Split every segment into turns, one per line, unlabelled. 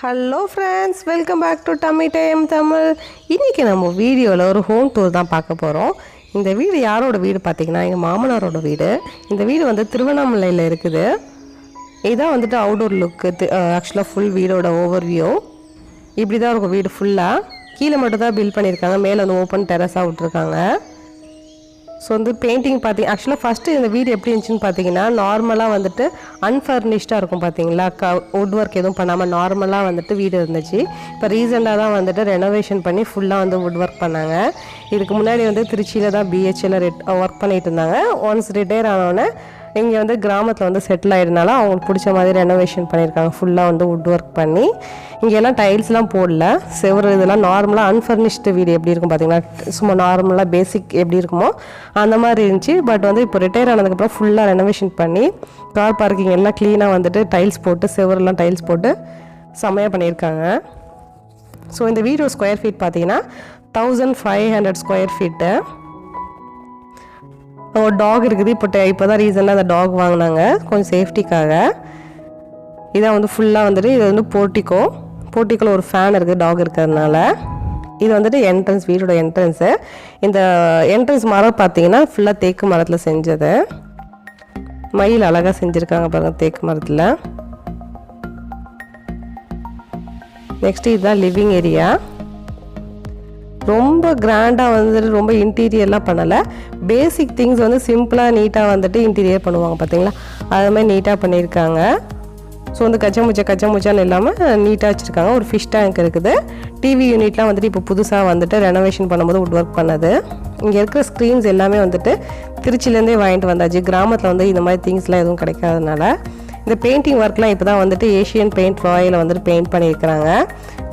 Hello friends, welcome back to Untitled Tamil. இன்றைக்கி நம்ம வீடியோவில் ஒரு ஹோம் டூர் தான் பார்க்க போகிறோம். இந்த வீடு யாரோட வீடு பார்த்திங்கன்னா எங்கள் மாமனாரோட வீடு. இந்த வீடு வந்து திருவண்ணாமலையில் இருக்குது. இதுதான் வந்துட்டு அவுடோர் லுக்கு. ஆக்சுவலாக ஃபுல் வீடோட ஓவர்வியூ இப்படி தான் இருக்கும். வீடு ஃபுல்லாக கீழே மட்டும் தான் பில்ட் பண்ணியிருக்காங்க, மேலே வந்து ஓப்பன் டெரஸாக விட்ருக்காங்க. ஸோ வந்து பெயிண்டிங் ஆக்சுவலாக ஃபஸ்ட்டு இந்த வீடு எப்படி இருந்துச்சுன்னு பார்த்தீங்கன்னா நார்மலாக வந்துட்டு அன்ஃபர்னிஷ்டாக இருக்கும். பார்த்தீங்களா, வுட் ஒர்க் எதுவும் பண்ணாமல் நார்மலாக வந்துட்டு வீடு இருந்துச்சு. இப்போ ரீசெண்டாக தான் வந்துட்டு ரெனோவேஷன் பண்ணி ஃபுல்லாக வந்து வுட் ஒர்க் பண்ணாங்க. இதுக்கு முன்னாடி வந்து திருச்சியில் தான் பிஹெச்எல் ஒர்க் பண்ணிகிட்டு இருந்தாங்க. ஒன்ஸ் ரிட்டையர் ஆனோடனே இங்கே வந்து கிராமத்தில் வந்து செட்டில் ஆகிடுனால அவங்களுக்கு பிடிச்ச மாதிரி ரெனோவேஷன் பண்ணியிருக்காங்க. ஃபுல்லாக வந்து வுட் ஒர்க் பண்ணி இங்கெல்லாம் டைல்ஸ்லாம் போடல, செவரு இதெல்லாம் நார்மலாக அன்ஃபர்னிஷ்டு வீடு எப்படி இருக்கும் பார்த்தீங்கன்னா, சும்மா நார்மலாக பேசிக் எப்படி இருக்குமோ அந்த மாதிரி இருந்துச்சு. பட் வந்து இப்போ ரிட்டையர் ஆனதுக்கப்புறம் ஃபுல்லாக ரெனோவேஷன் பண்ணி கார் பார்க்கிங் எல்லாம் க்ளீனாக வந்துட்டு டைல்ஸ் போட்டு செவரெல்லாம் டைல்ஸ் போட்டு செம்மையாக பண்ணியிருக்காங்க. ஸோ இந்த வீடு ஸ்கொயர் ஃபீட் பார்த்தீங்கன்னா 1500 ஸ்கொயர் ஃபீட்டு. ஒரு டாக் இருக்குது. இப்போ தான் ரீசெண்டாக அந்த டாக் வாங்கினாங்க கொஞ்சம் சேஃப்டிக்காக. இதான் வந்து ஃபுல்லாக வந்துட்டு இது வந்து போர்ட்டிக்கோவில் ஒரு ஃபேன் இருக்குது டாக் இருக்கிறதுனால. இது வந்துட்டு என்ட்ரன்ஸ், வீடோட என்ட்ரன்ஸு. இந்த என்ட்ரன்ஸ் மரம் பார்த்தீங்கன்னா ஃபுல்லாக தேக்கு மரத்தில் செஞ்சது. மயில் அழகாக செஞ்சுருக்காங்க பாருங்கள் தேக்கு மரத்தில். நெக்ஸ்ட்டு இதுதான் லிவிங் ஏரியா. ரொம்ப கிராண்டாக வந்துட்டு ரொம்ப இன்டீரியர்லாம் பண்ணலை. பேசிக் திங்ஸ் வந்து சிம்பிளாக நீட்டாக வந்துட்டு இன்டீரியர் பண்ணுவாங்க பார்த்தீங்களா, அது மாதிரி நீட்டாக பண்ணியிருக்காங்க. ஸோ வந்து கச்சமுச்சான்னு இல்லாமல் நீட்டாக வச்சுருக்காங்க. ஒரு ஃபிஷ் டேங்க் இருக்குது. டிவி யூனிட்லாம் வந்துட்டு இப்போ புதுசாக வந்துட்டு ரெனோவேஷன் பண்ணும்போது வுட் ஒர்க் பண்ணது. இங்கே இருக்கிற ஸ்க்ரீன்ஸ் எல்லாமே வந்துட்டு திருச்சிலேருந்தே வாங்கிட்டு வந்தாச்சு. கிராமத்தில் வந்து இந்த மாதிரி திங்ஸ்லாம் எதுவும் கிடைக்காதனால இந்த பெயிண்டிங் ஒர்க்லாம் இப்போ தான் வந்துட்டு ஏஷியன் பெயிண்ட் ராயில் வந்துட்டு பெயிண்ட் பண்ணியிருக்கிறாங்க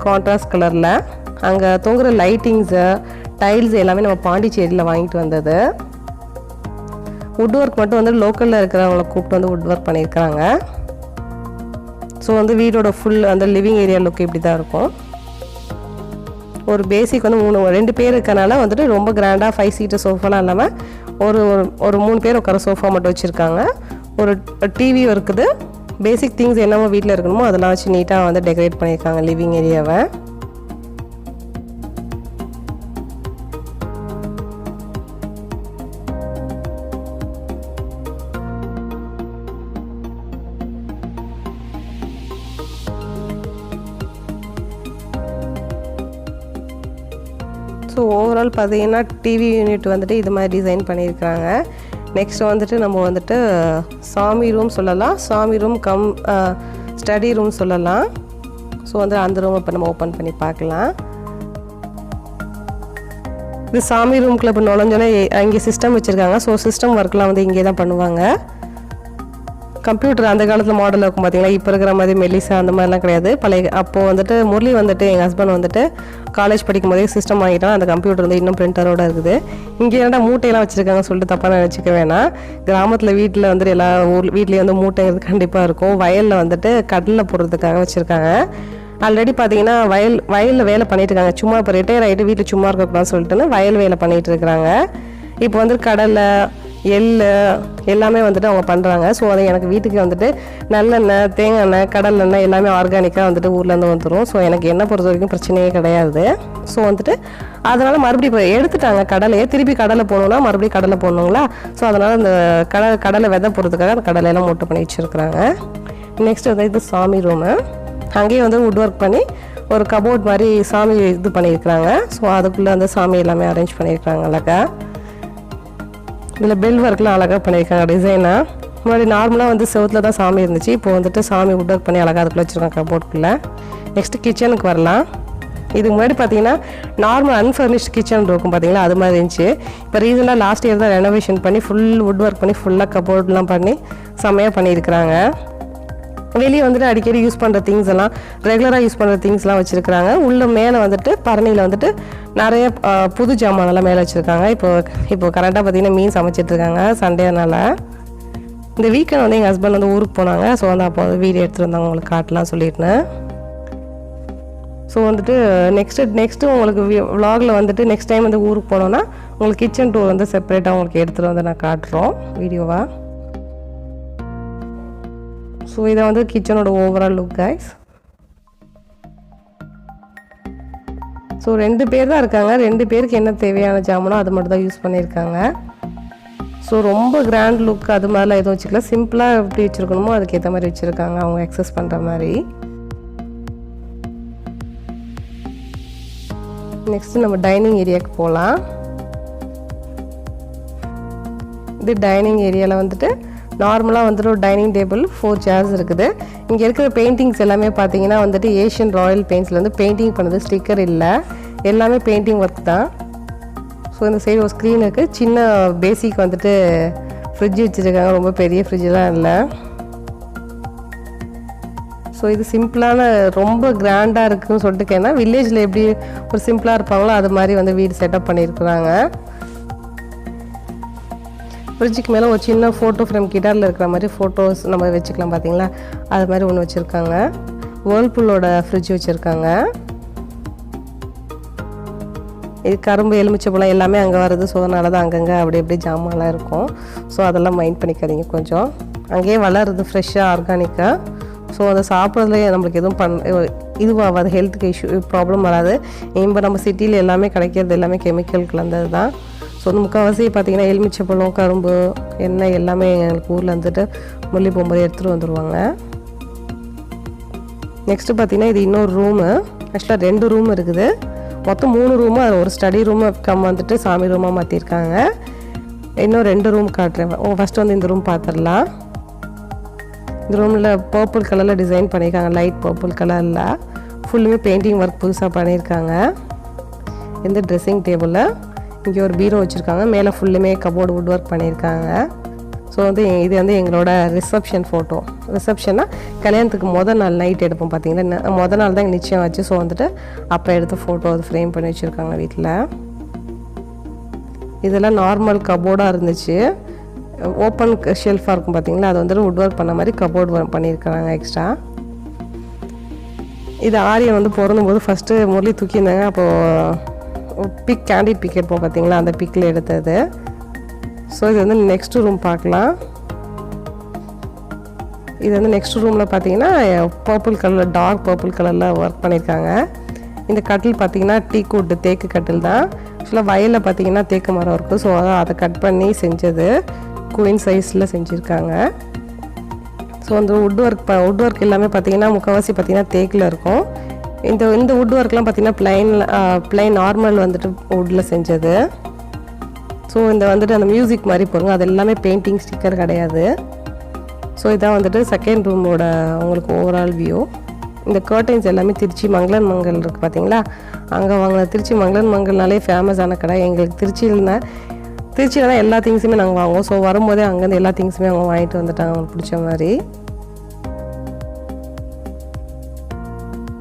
கான்ட்ராஸ்ட் கலரில். அங்கே தொங்குற லைட்டிங்ஸு டைல்ஸ் எல்லாமே நம்ம பாண்டிச்சேரியில் வாங்கிட்டு வந்தது. வுட் ஒர்க் மட்டும் வந்து லோக்கலில் இருக்கிறவங்கள கூப்பிட்டு வந்து வுட் ஒர்க் பண்ணியிருக்கிறாங்க. ஸோ வந்து வீடோட ஃபுல் அந்த லிவிங் ஏரியா லுக் இப்படி தான் இருக்கும். ஒரு பேசிக் வந்து 2 பேர் இருக்கனால வந்துட்டு ரொம்ப கிராண்டாக 5 சீட்டு சோஃபாலாம் இல்லாமல் ஒரு 3 பேர் உட்கார சோஃபா மட்டும் வச்சுருக்காங்க. ஒரு டிவியும் இருக்குது. பேசிக் திங்ஸ் என்னமோ வீட்டில் இருக்கணுமோ அதெல்லாம் வச்சு நீட்டாக வந்து டெக்கரேட் பண்ணியிருக்காங்க லிவிங் ஏரியாவை. ஸோ ஓவரால் பார்த்தீங்கன்னா டிவி யூனிட் வந்துட்டு இது மாதிரி டிசைன் பண்ணியிருக்காங்க. நெக்ஸ்ட் வந்துட்டு நம்ம வந்துட்டு சாமி ரூம் சொல்லலாம், சாமி ரூம் ஸ்டடி ரூம் சொல்லலாம். ஸோ வந்து அந்த ரூம் இப்போ நம்ம ஓப்பன் பண்ணி பார்க்கலாம். இது சாமி ரூம்குள்ளே இப்போ நுழைஞ்சோன்னே அங்கே சிஸ்டம் வச்சுருக்காங்க. ஸோ சிஸ்டம் ஒர்க்லாம் வந்து இங்கே தான் பண்ணுவாங்க. கம்ப்யூட்டர் அந்த காலத்தில் மாடலில் இருக்கும் பார்த்தீங்களா, இப்போ இருக்கிற மாதிரி மெல்லிசா அந்த மாதிரிலாம் கிடையாது. அப்போது வந்துட்டு முரளி வந்துட்டு எங்கள் ஹஸ்பண்ட் வந்துட்டு காலேஜ் படிக்கும் போதே சிஸ்டம் வாங்கிட்டான். அந்த கம்ப்யூட்டர் வந்து இன்னும் பிரிண்டரோடு இருக்குது. இங்கே என்னடா மூட்டையெல்லாம் வச்சுருக்காங்கன்னு சொல்லிட்டு தப்பாக நினச்சிக்க வேணாம். கிராமத்தில் வீட்டில் வந்துட்டு எல்லா வீட்லேயும் வந்து மூட்டைங்கிறது கண்டிப்பாக இருக்கும். வயலில் வந்துட்டு கடலில் போடுறதுக்காக வச்சுருக்காங்க. ஆல்ரெடி பார்த்தீங்கன்னா வயலில் வேலை பண்ணிட்டு இருக்காங்க. சும்மா இப்போ ரிட்டையர் ஆகிட்டு வீட்டில் சும்மா இருக்கக்கூடாதுன்னு சொல்லிட்டுன்னு வயல் வேலை பண்ணிகிட்டு இருக்கிறாங்க. இப்போ வந்து கடலை எள் எல்லாமே வந்துட்டு அவங்க பண்ணுறாங்க. ஸோ அதை எனக்கு வீட்டுக்கு வந்துட்டு நல்லெண்ணெய், தேங்காய் எண்ணெய், கடல் எண்ணெய் எல்லாமே ஆர்கானிக்காக வந்துட்டு ஊர்லேருந்து வந்துடும். ஸோ எனக்கு எண்ணெய் பொறுத்த வரைக்கும் பிரச்சனையே கிடையாது. ஸோ வந்துட்டு அதனால் மறுபடியும் இப்போ எடுத்துட்டாங்க கடலையே. திருப்பி கடலை போகணுன்னா மறுபடியும் கடலை போடணுங்களா. ஸோ அதனால் அந்த கடலை விதை போடுறதுக்காக அந்த கடலையெல்லாம் மூட்டை பண்ணி வச்சுருக்குறாங்க. நெக்ஸ்ட் வந்து இது சாமி ரூமு. அங்கேயும் வந்து வுட் ஒர்க் பண்ணி ஒரு கபோர்ட் மாதிரி சாமி இது பண்ணியிருக்கிறாங்க. ஸோ அதுக்குள்ளே வந்து சாமி எல்லாமே அரேஞ்ச் பண்ணியிருக்கிறாங்க அழகா. இதில் பெல் ஒர்க்லாம் அழகாக பண்ணியிருக்காங்க டிசைனாக. முன்னாடி நார்மலாக வந்து செவத்தில் தான் சாமி இருந்துச்சு. இப்போ வந்துட்டு சாமி வுட் ஒர்க் பண்ணி அழகாக அதுக்குள்ளே வச்சுருக்காங்க கபோர்டுக்குள்ளே. நெக்ஸ்ட்டு கிச்சனுக்கு வரலாம். இதுக்கு முன்னாடி பார்த்தீங்கன்னா நார்மல் அன்ஃபர்னிஷ்ட் கிச்சன் இருக்கும் பார்த்தீங்களா, அது மாதிரி இருந்துச்சு. இப்போ ரீசெண்டாக லாஸ்ட் இயர் தான் ரெனோவேஷன் பண்ணி ஃபுல் வுட் ஒர்க் பண்ணி ஃபுல்லாக கபோர்ட்லாம் பண்ணி செம்மையாக பண்ணியிருக்கிறாங்க. வெளியே வந்துட்டு அடிக்கடி யூஸ் பண்ணுற திங்ஸ் எல்லாம் ரெகுலராக யூஸ் பண்ணுற திங்ஸ்லாம் வச்சுருக்காங்க. உள்ளே மேலே வந்துட்டு பரணியில் வந்துட்டு நிறைய புது ஜாமானெல்லாம் மேலே வச்சுருக்காங்க. இப்போ கரெக்டாக பார்த்தீங்கன்னா மீன் சமைச்சிட்ருக்காங்க சண்டேனால. இந்த வீக்கெண்ட் வந்து எங்கள் ஹஸ்பண்ட் வந்து ஊருக்கு போனாங்க. ஸோ வந்து அப்போ வந்து வீடியோ எடுத்துகிட்டு வந்தாங்க, உங்களுக்கு காட்டலாம் சொல்லிட்டேன். ஸோ வந்துட்டு நெக்ஸ்ட்டு உங்களுக்கு விலாகில் வந்துட்டு நெக்ஸ்ட் டைம் வந்து ஊருக்கு போனோன்னா உங்களுக்கு கிச்சன் டூர் வந்து செப்பரேட்டாக உங்களுக்கு எடுத்துகிட்டு வந்து நான் காட்டுறோம் வீடியோவாக. ஸோ இதை வந்து கிச்சனோட ஓவரால் லுக் கைஸ். ஸோ 2 பேர் தான் இருக்காங்க. 2 பேருக்கு என்ன தேவையான ஜாமானோ அது மட்டும் தான் யூஸ் பண்ணியிருக்காங்க. ஸோ ரொம்ப கிராண்ட் லுக் அது மாதிரிலாம் எதுவும் வச்சுக்கல. சிம்பிளாக எப்படி வச்சுருக்கணுமோ அதுக்கேற்ற மாதிரி வச்சுருக்காங்க, அவங்க எக்ஸஸ் பண்ணுற மாதிரி. நெக்ஸ்ட்டு நம்ம டைனிங் ஏரியாவுக்கு போகலாம். இது டைனிங் ஏரியாவில் வந்துட்டு நார்மலாக வந்துட்டு ஒரு டைனிங் டேபிள், 4 சேர்ஸ் இருக்குது. இங்கே இருக்கிற பெயிண்டிங்ஸ் எல்லாமே பார்த்தீங்கன்னா வந்துட்டு ஏஷியன் ராயல் பெயிண்ட்ஸில் வந்து பெயிண்டிங் பண்ணது, ஸ்டிக்கர் இல்லை, எல்லாமே பெயிண்டிங் ஒர்க் தான். ஸோ இந்த சைடு ஒரு ஸ்க்ரீன் இருக்குது. சின்ன பேசிக் வந்துட்டு ஃப்ரிட்ஜ் வச்சுருக்காங்க, ரொம்ப பெரிய ஃப்ரிட்ஜெலாம் இல்லை. ஸோ இது சிம்பிளான ரொம்ப கிராண்டாக இருக்குதுன்னு சொல்லிட்டு கேட்டா வில்லேஜில் எப்படி ஒரு சிம்பிளாக இருப்பாங்களோ அது மாதிரி வந்து வீடு செட்டப் பண்ணியிருக்கிறாங்க. ஃப்ரிட்ஜுக்கு மேலே ஒரு சின்ன ஃபோட்டோ ஃப்ரேம் கிட்டாரில் இருக்கிற மாதிரி ஃபோட்டோஸ் நம்ம வச்சுக்கலாம் பார்த்தீங்களா, அது மாதிரி ஒன்று வச்சுருக்காங்க. வேர்ல்பூலோட ஃப்ரிட்ஜ் வச்சுருக்காங்க. இது கரும்பு, எலுமிச்சைப்பழம் எல்லாமே அங்கே வருது. ஸோ அதனால தான் அங்கங்கே அப்படி எப்படி ஜாமான்லாம் இருக்கும். ஸோ அதெல்லாம் மைண்ட் பண்ணிக்காதீங்க கொஞ்சம். அங்கேயே வளருது ஃப்ரெஷ்ஷாக, ஆர்கானிக்காக. ஸோ அதை சாப்பிட்றதுலேயே நம்மளுக்கு எதுவும் இதுவாகாது, ஹெல்த்துக்கு ப்ராப்ளம் வராது. இப்போ நம்ம சிட்டியில் எல்லாமே கிடைக்கிறது எல்லாமே கெமிக்கல் கலந்தது தான். ஸோ வந்து முக்கால்வாசி பார்த்திங்கன்னா எலுமிச்சைப்பழம், கரும்பு, எண்ணெய் எல்லாமே எங்களுக்கு ஊரில் வந்துட்டு முள்ளி போகும்போது எடுத்துகிட்டு வந்துடுவாங்க. நெக்ஸ்ட்டு பார்த்திங்கன்னா இது இன்னொரு ரூமு. ஆக்சுவலாக 2 ரூம் இருக்குது, மொத்தம் 3 ரூமு. அது ஒரு ஸ்டடி ரூமு வந்துட்டு சாமி ரூமாக மாற்றிருக்காங்க. இன்னும் 2 ரூம் காட்டுறேன். ஃபஸ்ட்டு வந்து இந்த ரூம் பார்த்துடலாம். இந்த ரூமில் பர்பிள் கலரில் டிசைன் பண்ணியிருக்காங்க, லைட் பர்பிள் கலரில். ஃபுல்லுமே பெயிண்டிங் ஒர்க் புதுசாக பண்ணியிருக்காங்க. இந்த ட்ரெஸ்ஸிங் டேபிளில் இங்கே ஒரு பீரோ வச்சுருக்காங்க, மேலே ஃபுல்லுமே கபோர்டு வுட் ஒர்க் பண்ணியிருக்காங்க. ஸோ வந்து இது வந்து எங்களோட ரிசப்ஷன் ஃபோட்டோ. ரிசப்ஷன்னா கல்யாணத்துக்கு மொதல் நாள் நைட் எடுப்போம் பார்த்தீங்கன்னா, மொதல் நாள் தான் நிச்சயம் வச்சு. ஸோ வந்துட்டு அப்போ எடுத்த ஃபோட்டோ அது ஃப்ரேம் பண்ணி வச்சுருக்காங்க வீட்டில். இதெல்லாம் நார்மல் கபோர்டாக இருந்துச்சு. ஓப்பன் ஷெல்ஃபாக இருக்கும் பார்த்தீங்களா, அது வந்துட்டு வுட் ஒர்க் பண்ண மாதிரி கபோர்டு பண்ணியிருக்காங்க எக்ஸ்ட்ரா. இது ஆரியன் வந்து பிறந்தபோது ஃபஸ்ட்டு முரளி தூக்கியிருந்தாங்க. அப்போது கேண்டிட் பிக் எடுப்போம் பார்த்தீங்களா, அந்த பிக்கில் எடுத்தது. ஸோ இது வந்து நெக்ஸ்ட் ரூம் பார்க்கலாம். இது வந்து நெக்ஸ்ட் ரூமில் பார்த்தீங்கன்னா பர்பிள் கலரில், டார்க் பர்பிள் கலரில் ஒர்க் பண்ணியிருக்காங்க. இந்த கட்டில் பார்த்தீங்கன்னா டீக் தேக்கு கட்டில் தான். ஆக்சுவலாக வயலில் பார்த்தீங்கன்னா தேக்கு மரம் இருக்குது. ஸோ அதை கட் பண்ணி செஞ்சது, குயின் சைஸில் செஞ்சுருக்காங்க. ஸோ அந்த வுட் ஒர்க் எல்லாமே பார்த்தீங்கன்னா முக்கால்வாசி பார்த்தீங்கன்னா தேக்கில் இருக்கும். இந்த வுட் ஒர்க்லாம் பார்த்தீங்கன்னா பிளைன் நார்மல் வந்துட்டு வுட்டில் செஞ்சது. ஸோ இந்த வந்துட்டு அந்த மியூசிக் மாதிரி போடுங்க, அது எல்லாமே பெயிண்டிங், ஸ்டிக்கர் கிடையாது. ஸோ இதான் வந்துட்டு செகண்ட் ரூமோட உங்களுக்கு ஓவரால் வியூ. இந்த கர்டைன்ஸ் எல்லாமே திருச்சி மங்களன் மங்கள் இருக்குது பார்த்தீங்களா, அங்கே வாங்கின. திருச்சி மங்களன் மங்கள்னாலே ஃபேமஸான கடை. எங்களுக்கு திருச்சியில் தான் எல்லா திங்ஸுமே நாங்கள் வாங்குவோம். ஸோ வரும்போதே அங்கேருந்து எல்லா திங்ஸுமே அவங்க வாங்கிட்டு வந்துட்டாங்க அவங்களுக்கு பிடிச்ச மாதிரி.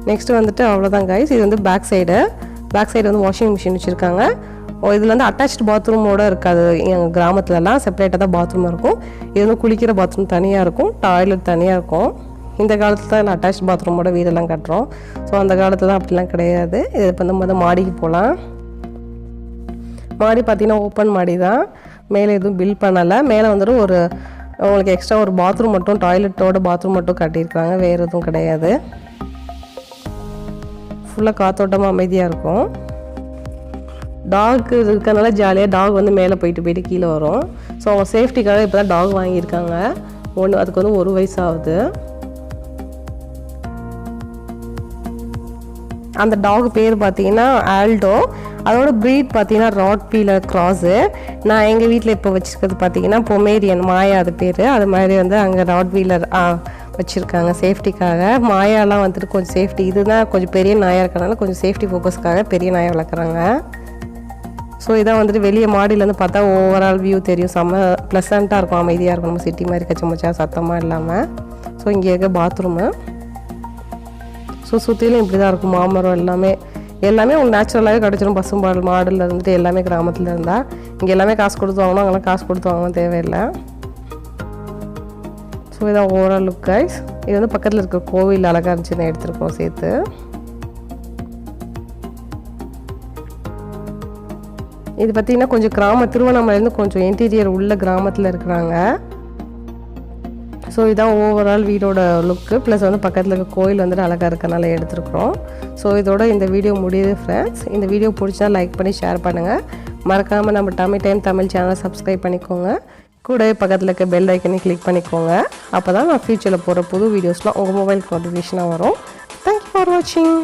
நெக்ஸ்ட்டு வந்துட்டு அவ்வளோதான் கைஸ். இது வந்து பேக் சைடு வந்து வாஷிங் மிஷின் வச்சுருக்காங்க. இதில் வந்து அட்டாச்டு பாத்ரூமோடு இருக்காது. எங்கள் கிராமத்துலலாம் செப்பரேட்டாக தான் பாத்ரூம் இருக்கும். இது வந்து குளிக்கிற பாத்ரூம் தனியாக இருக்கும், டாய்லெட் தனியாக இருக்கும். இந்த காலத்தில் தான் அட்டாச் பாத்ரூமோட வீடெல்லாம் கட்டுறோம். ஸோ அந்த காலத்தில் தான் அப்படிலாம் கிடையாது. இது இப்போ நம்ம மாடிக்கு போகலாம். மாடி பார்த்திங்கன்னா ஓப்பன் மாடி தான், மேலே எதுவும் பில் பண்ணலை. மேலே வந்துட்டு ஒரு உங்களுக்கு எக்ஸ்ட்ரா ஒரு பாத்ரூம் மட்டும், டாய்லெட்டோட பாத்ரூம் மட்டும் கட்டியிருக்காங்க, வேறு எதுவும் கிடையாது. ஃபுல்லாக காத்தோட்டமாக அமைதியாக இருக்கும். டாக் இருக்கிறதுனால ஜாலியாக டாக் வந்து மேலே போயிட்டு கீழே வரும். ஸோ அவங்க சேஃப்டிக்காக இப்போ தான் டாக் வாங்கியிருக்காங்க. அதுக்கு வந்து 1 வயசு ஆகுது. அந்த டாக் பேர் பார்த்தீங்கன்னா ஆல்டோ. அதோட ப்ரீட் பார்த்தீங்கன்னா ராட்வீலர் கிராஸு. நான் எங்கள் வீட்டில் இப்போ வச்சுருக்கிறது பார்த்தீங்கன்னா பொமேரியன், மாயா அது பேர். அது மாதிரி வந்து அங்கே ராட்வீலர் வச்சுருக்காங்க சேஃப்டிக்காக. மாயாலாம் வந்துட்டு கொஞ்சம் சேஃப்டி, இதுதான் கொஞ்சம் பெரிய நாயாக இருக்கிறனால கொஞ்சம் சேஃப்டி ஃபோக்கஸ்க்காக பெரிய நாயை வளர்க்குறாங்க. ஸோ இதான் வந்துட்டு வெளியே மாடியிலேருந்து பார்த்தா ஓவரால் வியூ தெரியும். செம்ம ப்ளசண்ட்டாக இருக்கும், அமைதியாக இருக்கும். நம்ம சிட்டி மாதிரி கச்சமச்சா சத்தமாக இல்லாமல். ஸோ இங்கே இருக்க பாத்ரூமு. ஸோ சுற்றிலும் இப்படி தான் இருக்கும். மாமரம் எல்லாமே உங்களுக்கு நேச்சுரலாகவே கிடச்சிரும். பசும்பால் மாடில் இருந்துட்டு எல்லாமே கிராமத்தில் இருந்தால். இங்கே எல்லாமே காசு கொடுத்து வாங்கணும், அங்கெல்லாம் காசு கொடுத்து வாங்கணும் தேவையில்லை. ஸோ இதான் ஓவரால் லுக் கைஸ். இது வந்து பக்கத்தில் இருக்கிற கோவில் அழகாக இருந்துச்சுன்னு எடுத்துருக்கோம் சேர்த்து. இது பார்த்திங்கன்னா கொஞ்சம் திருவண்ணாமலையிலேருந்து கொஞ்சம் இன்டீரியர் உள்ள கிராமத்தில் இருக்கிறாங்க. ஸோ இதான் ஓவரால் வீடோட லுக்கு. ப்ளஸ் வந்து பக்கத்தில் இருக்க கோயில் வந்துட்டு அழகாக இருக்கனால எடுத்துருக்குறோம். ஸோ இதோட இந்த வீடியோ முடியுது ஃப்ரெண்ட்ஸ். இந்த வீடியோ பிடிச்சா லைக் பண்ணி ஷேர் பண்ணுங்கள். மறக்காமல் நம்ம டைம் தமிழ் சேனலை சப்ஸ்கிரைப் பண்ணிக்கோங்க. கூடவே பக்கத்தில் இருக்க பெல் ஐக்கனை கிளிக் பண்ணிக்கோங்க. அப்போ தான் நான் ஃப்யூச்சரில் போகிற புது வீடியோஸ்லாம் உங்கள் மொபைலுக்கு நோட்டிஃபிகேஷனாக வரும். தேங்க்யூ ஃபார் வாட்சிங்.